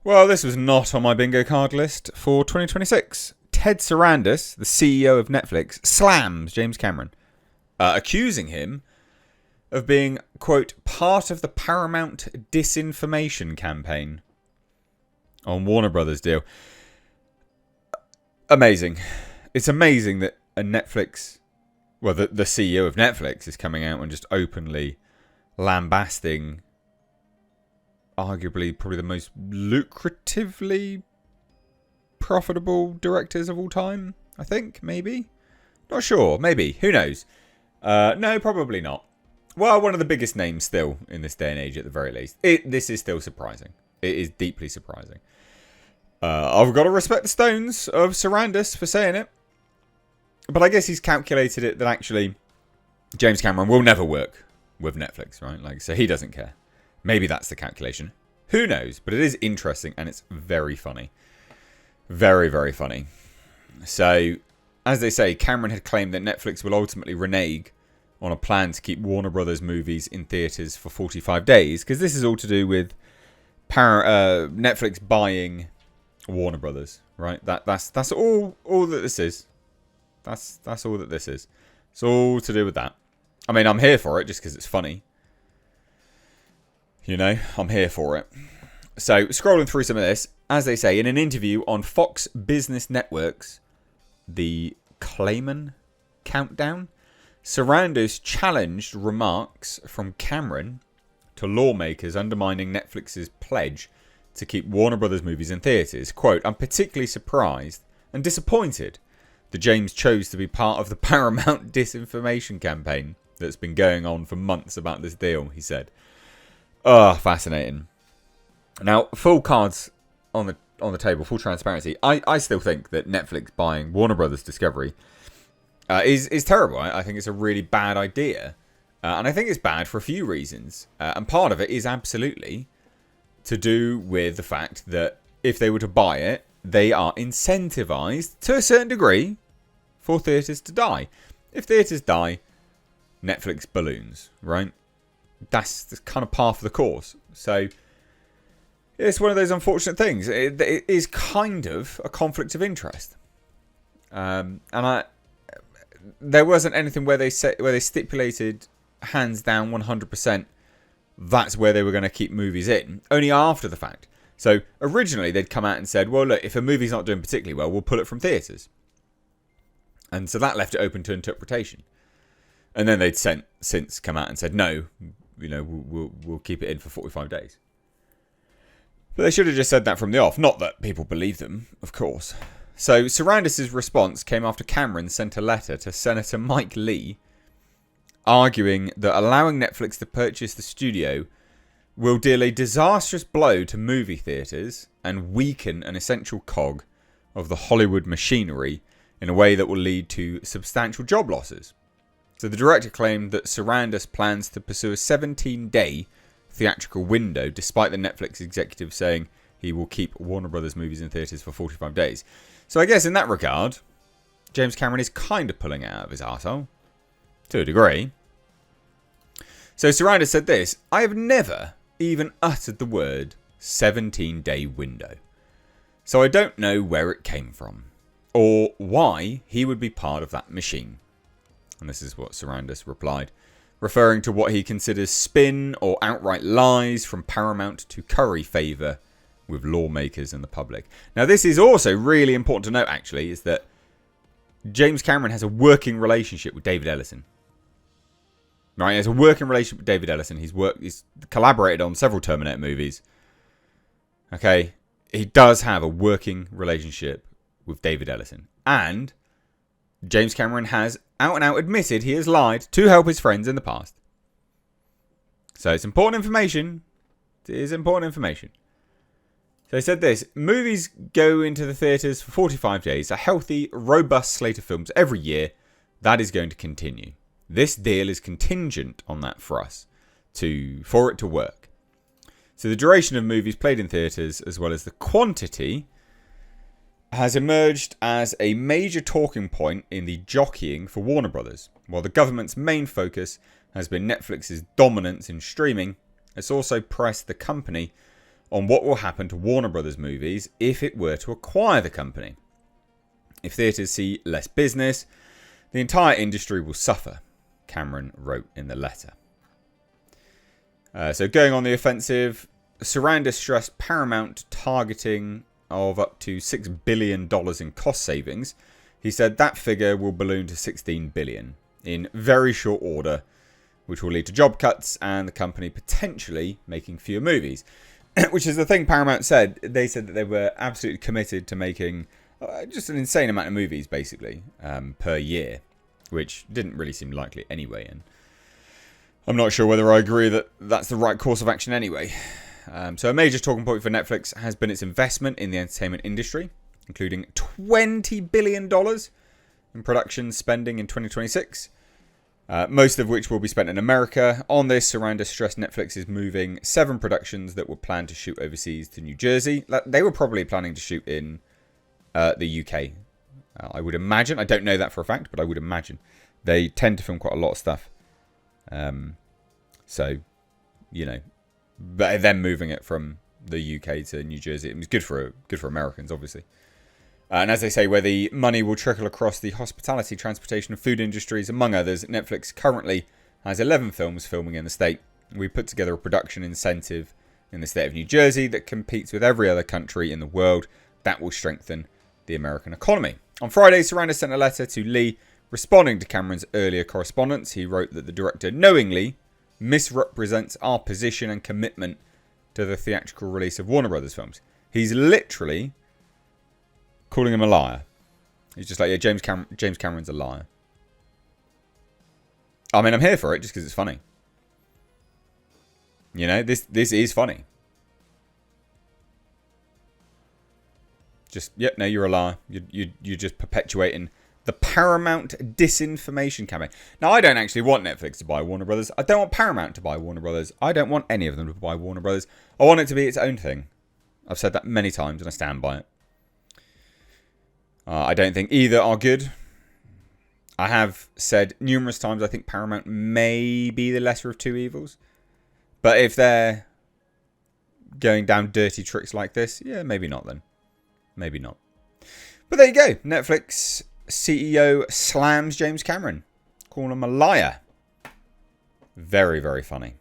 Well, this was not on my bingo card list for 2026. Ted Sarandos, the CEO of Netflix, slams James Cameron, accusing him of being, quote, part of the Paramount disinformation campaign on Warner Brothers deal. Amazing. It's amazing that the CEO of Netflix is coming out and just openly lambasting arguably probably the most lucratively profitable directors of all time, I think, maybe. Not sure, maybe, who knows. No, probably not. Well, one of the biggest names still in this day and age at the very least. This is still surprising. It is deeply surprising. I've got to respect the stones of Sarandos for saying it. But I guess he's calculated it that actually James Cameron will never work with Netflix, right? Like, so he doesn't care. Maybe that's the calculation. Who knows? But it is interesting and it's very funny. Very, very funny. So, as they say, Cameron had claimed that Netflix will ultimately renege on a plan to keep Warner Brothers movies in theatres for 45 days. Because this is all to do with Netflix buying Warner Brothers, right? That's all that this is. That's all that this is. It's all to do with that. I mean, I'm here for it just because it's funny. You know, I'm here for it. So, scrolling through some of this, as they say, in an interview on Fox Business Network's The Clayman Countdown, Sarandos challenged remarks from Cameron to lawmakers undermining Netflix's pledge to keep Warner Brothers movies in theatres. Quote, I'm particularly surprised and disappointed that James chose to be part of the Paramount disinformation campaign that's been going on for months about this deal, he said. Oh, fascinating. Now, full cards on the table, full transparency. I still think that Netflix buying Warner Brothers Discovery is terrible. I think it's a really bad idea. And I think it's bad for a few reasons. And part of it is absolutely to do with the fact that if they were to buy it, they are incentivized to a certain degree for theatres to die. If theatres die, Netflix balloons, right? That's kind of par for the course. So it's one of those unfortunate things. It is kind of a conflict of interest. There wasn't anything where they stipulated hands down 100% that's where they were going to keep movies in. Only after the fact. So originally they'd come out and said, well, look, if a movie's not doing particularly well, we'll pull it from theatres. And so that left it open to interpretation. And then they'd since come out and said, no, you know, we'll keep it in for 45 days. But they should have just said that from the off. Not that people believe them, of course. So Sarandos' response came after Cameron sent a letter to Senator Mike Lee arguing that allowing Netflix to purchase the studio will deal a disastrous blow to movie theatres and weaken an essential cog of the Hollywood machinery in a way that will lead to substantial job losses. So the director claimed that Sarandos plans to pursue a 17-day theatrical window, despite the Netflix executive saying he will keep Warner Brothers movies in theatres for 45 days. So I guess in that regard, James Cameron is kind of pulling it out of his arsehole, to a degree. So Sarandos said this, I have never even uttered the word 17-day window. So I don't know where it came from, or why he would be part of that machine. And this is what Sarandos replied, referring to what he considers spin or outright lies from Paramount to curry favour with lawmakers and the public. Now, this is also really important to note, actually, is that James Cameron has a working relationship with David Ellison. Right, he has a working relationship with David Ellison. He's collaborated on several Terminator movies. Okay, he does have a working relationship with David Ellison. And James Cameron has out and out admitted he has lied to help his friends in the past. So it's important information. It is important information. So he said this, movies go into the theatres for 45 days, a healthy, robust slate of films every year. That is going to continue. This deal is contingent on that for us, for it to work. So the duration of movies played in theatres, as well as the quantity, has emerged as a major talking point in the jockeying for Warner Brothers. While the government's main focus has been Netflix's dominance in streaming, it's also pressed the company on what will happen to Warner Brothers movies if it were to acquire the company. If theatres see less business, the entire industry will suffer, Cameron wrote in the letter. So going on the offensive, Sarandos stressed Paramount targeting of up to $6 billion in cost savings. He said that figure will balloon to $16 billion in very short order, which will lead to job cuts and the company potentially making fewer movies. Which is the thing Paramount said. They said that they were absolutely committed to making just an insane amount of movies, basically, per year, which didn't really seem likely anyway. And I'm not sure whether I agree that that's the right course of action anyway. So a major talking point for Netflix has been its investment in the entertainment industry, including $20 billion in production spending in 2026, most of which will be spent in America. On this, Sarandos stressed Netflix is moving 7 productions that were planned to shoot overseas to New Jersey. They were probably planning to shoot in the UK, I would imagine. I don't know that for a fact, but I would imagine. They tend to film quite a lot of stuff. So, you know, but then moving it from the UK to New Jersey, it was good for Americans, obviously. And as they say, where the money will trickle across the hospitality, transportation, and food industries, among others, Netflix currently has 11 films filming in the state. We put together a production incentive in the state of New Jersey that competes with every other country in the world. That will strengthen the American economy. On Friday, Sarandos sent a letter to Lee responding to Cameron's earlier correspondence. He wrote that the director knowingly misrepresents our position and commitment to the theatrical release of Warner Brothers films. He's literally calling him a liar. He's just like, yeah, James Cameron's a liar. I mean, I'm here for it just because it's funny. You know, this is funny. Just, yep, no, you're a liar. You're just perpetuating the Paramount disinformation campaign. Now, I don't actually want Netflix to buy Warner Brothers. I don't want Paramount to buy Warner Brothers. I don't want any of them to buy Warner Brothers. I want it to be its own thing. I've said that many times and I stand by it. I don't think either are good. I have said numerous times I think Paramount may be the lesser of two evils. But if they're going down dirty tricks like this, yeah, maybe not then. Maybe not. But there you go. Netflix CEO slams James Cameron. Calling him a liar. Very, very funny.